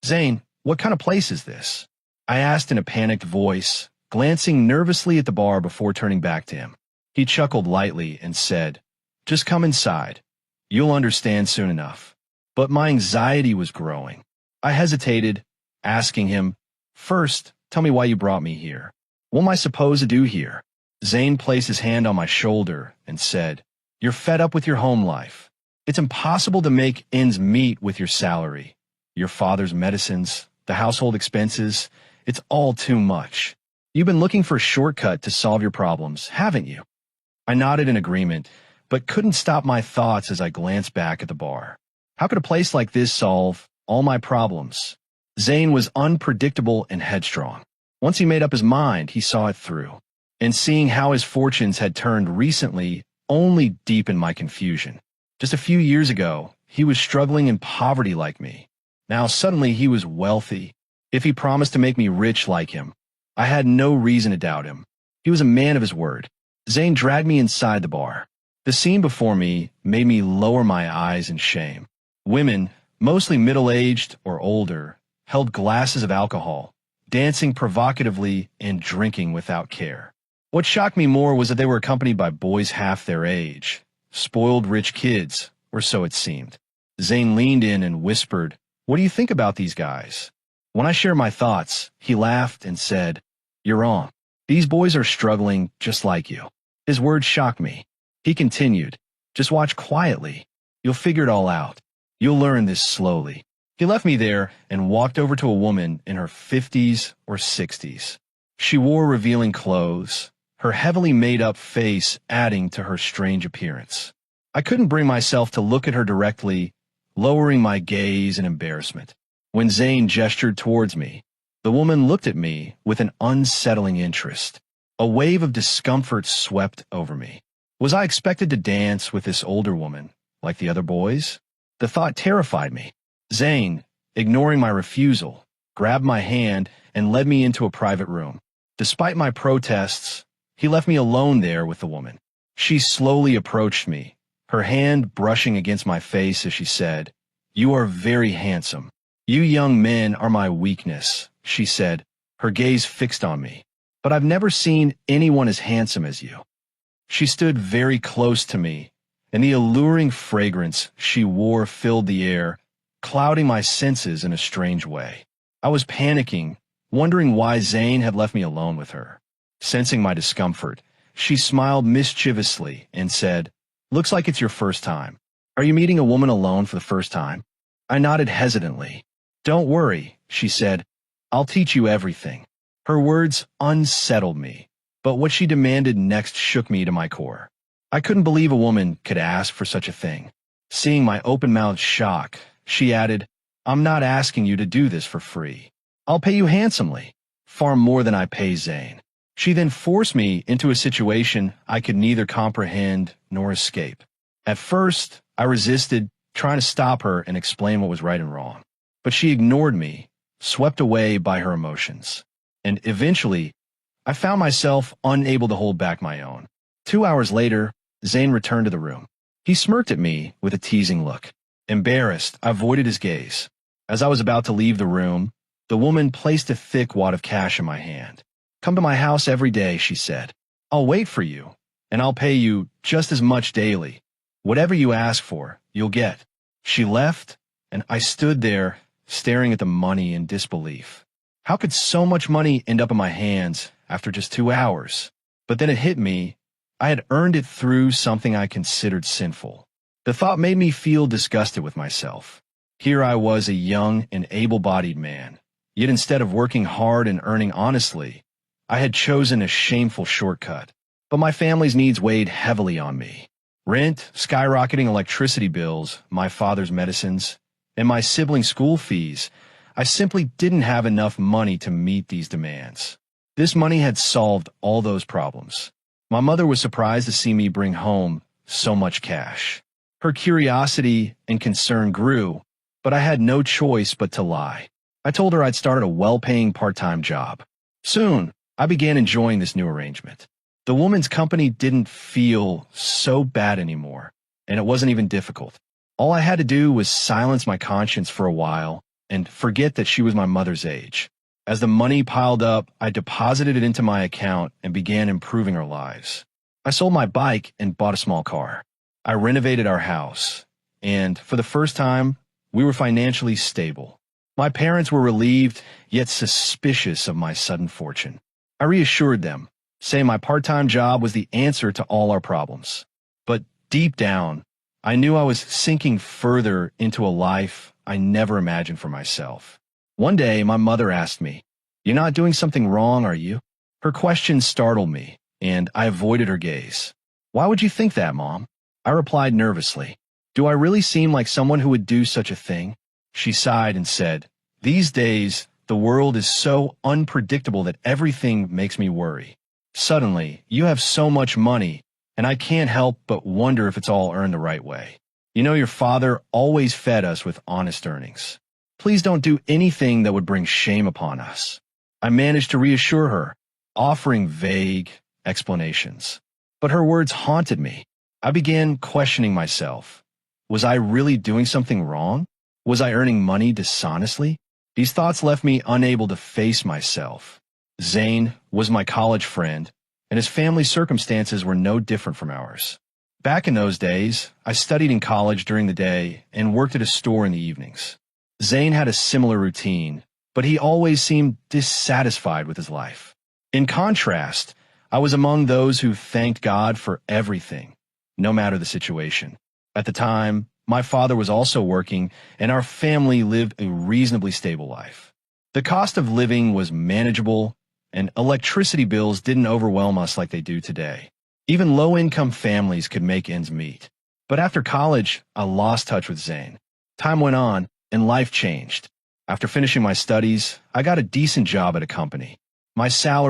Zane, what kind of place is this? I asked in a panicked voice, glancing nervously at the bar before turning back to him. He chuckled lightly and said, "Just come inside. You'll understand soon enough." But my anxiety was growing. I hesitated, asking him, "First, tell me why you brought me here. What am I supposed to do here?" Zane placed his hand on my shoulder and said, "You're fed up with your home life. It's impossible to make ends meet with your salary. Your father's medicines, the household expenses, it's all too much. You've been looking for a shortcut to solve your problems, haven't you?" I nodded in agreement, but couldn't stop my thoughts as I glanced back at the bar. How could a place like this solve all my problems? Zane was unpredictable and headstrong. Once he made up his mind, he saw it through. And seeing how his fortunes had turned recently only deepened my confusion. Just a few years ago, he was struggling in poverty like me. Now suddenly he was wealthy. If he promised to make me rich like him, I had no reason to doubt him. He was a man of his word. Zane dragged me inside the bar. The scene before me made me lower my eyes in shame. Women, mostly middle-aged or older, held glasses of alcohol, dancing provocatively and drinking without care. What shocked me more was that they were accompanied by boys half their age, spoiled rich kids, or so it seemed. Zane leaned in and whispered, "What do you think about these guys?" When I shared my thoughts, he laughed and said, "You're wrong. These boys are struggling just like you." His words shocked me. He continued, "Just watch quietly. You'll figure it all out. You'll learn this slowly." He left me there and walked over to a woman in her 50s or 60s. She wore revealing clothes, her heavily made-up face adding to her strange appearance. I couldn't bring myself to look at her directly, lowering my gaze in embarrassment. When Zane gestured towards me, the woman looked at me with an unsettling interest. A wave of discomfort swept over me. Was I expected to dance with this older woman, like the other boys? The thought terrified me. Zane, ignoring my refusal, grabbed my hand and led me into a private room. Despite my protests, he left me alone there with the woman. She slowly approached me, her hand brushing against my face as she said, "You are very handsome. You young men are my weakness," she said, her gaze fixed on me. "But I've never seen anyone as handsome as you." She stood very close to me, and the alluring fragrance she wore filled the air, clouding my senses in a strange way. I was panicking, wondering why Zane had left me alone with her. Sensing my discomfort, she smiled mischievously and said, "Looks like it's your first time. Are you meeting a woman alone for the first time?" I nodded hesitantly. "Don't worry," she said. "I'll teach you everything." Her words unsettled me, but what she demanded next shook me to my core. I couldn't believe a woman could ask for such a thing. Seeing my open-mouthed shock, she added, "I'm not asking you to do this for free. I'll pay you handsomely, far more than I pay Zane." She then forced me into a situation I could neither comprehend nor escape. At first, I resisted, trying to stop her and explain what was right and wrong. But she ignored me, swept away by her emotions. And eventually, I found myself unable to hold back my own. 2 hours later, Zane returned to the room. He smirked at me with a teasing look. Embarrassed, I avoided his gaze. As I was about to leave the room, the woman placed a thick wad of cash in my hand. "Come to my house every day," she said. "I'll wait for you, and I'll pay you just as much daily. Whatever you ask for, you'll get." She left, and I stood there, staring at the money in disbelief. How could so much money end up in my hands after just 2 hours? But then it hit me. I had earned it through something I considered sinful. The thought made me feel disgusted with myself. Here I was, a young and able-bodied man, yet instead of working hard and earning honestly, I had chosen a shameful shortcut. But my family's needs weighed heavily on me. Rent, skyrocketing electricity bills, my father's medicines, and my siblings' school fees. I simply didn't have enough money to meet these demands. This money had solved all those problems. My mother was surprised to see me bring home so much cash. Her curiosity and concern grew, but I had no choice but to lie. I told her I'd started a well-paying part-time job. Soon, I began enjoying this new arrangement. The woman's company didn't feel so bad anymore, and it wasn't even difficult. All I had to do was silence my conscience for a while and forget that she was my mother's age. As the money piled up, I deposited it into my account and began improving our lives. I sold my bike and bought a small car. I renovated our house, and for the first time, we were financially stable. My parents were relieved, yet suspicious of my sudden fortune. I reassured them, saying my part-time job was the answer to all our problems. But deep down, I knew I was sinking further into a life I never imagined for myself. One day, my mother asked me, "You're not doing something wrong, are you?" Her question startled me, and I avoided her gaze. "Why would you think that, Mom?" I replied nervously. "Do I really seem like someone who would do such a thing?" She sighed and said, "These days, the world is so unpredictable that everything makes me worry. Suddenly, you have so much money, and I can't help but wonder if it's all earned the right way. You know, your father always fed us with honest earnings. Please don't do anything that would bring shame upon us." I managed to reassure her, offering vague explanations. But her words haunted me. I began questioning myself. Was I really doing something wrong? Was I earning money dishonestly? These thoughts left me unable to face myself. Zane was my college friend, and his family circumstances were no different from ours. Back in those days, I studied in college during the day and worked at a store in the evenings. Zane had a similar routine, but he always seemed dissatisfied with his life. In contrast, I was among those who thanked God for everything, no matter the situation. At the time, my father was also working, and our family lived a reasonably stable life. The cost of living was manageable, and electricity bills didn't overwhelm us like they do today. Even low-income families could make ends meet. But after college, I lost touch with Zane. Time went on, and life changed. After finishing my studies, I got a decent job at a company. My salary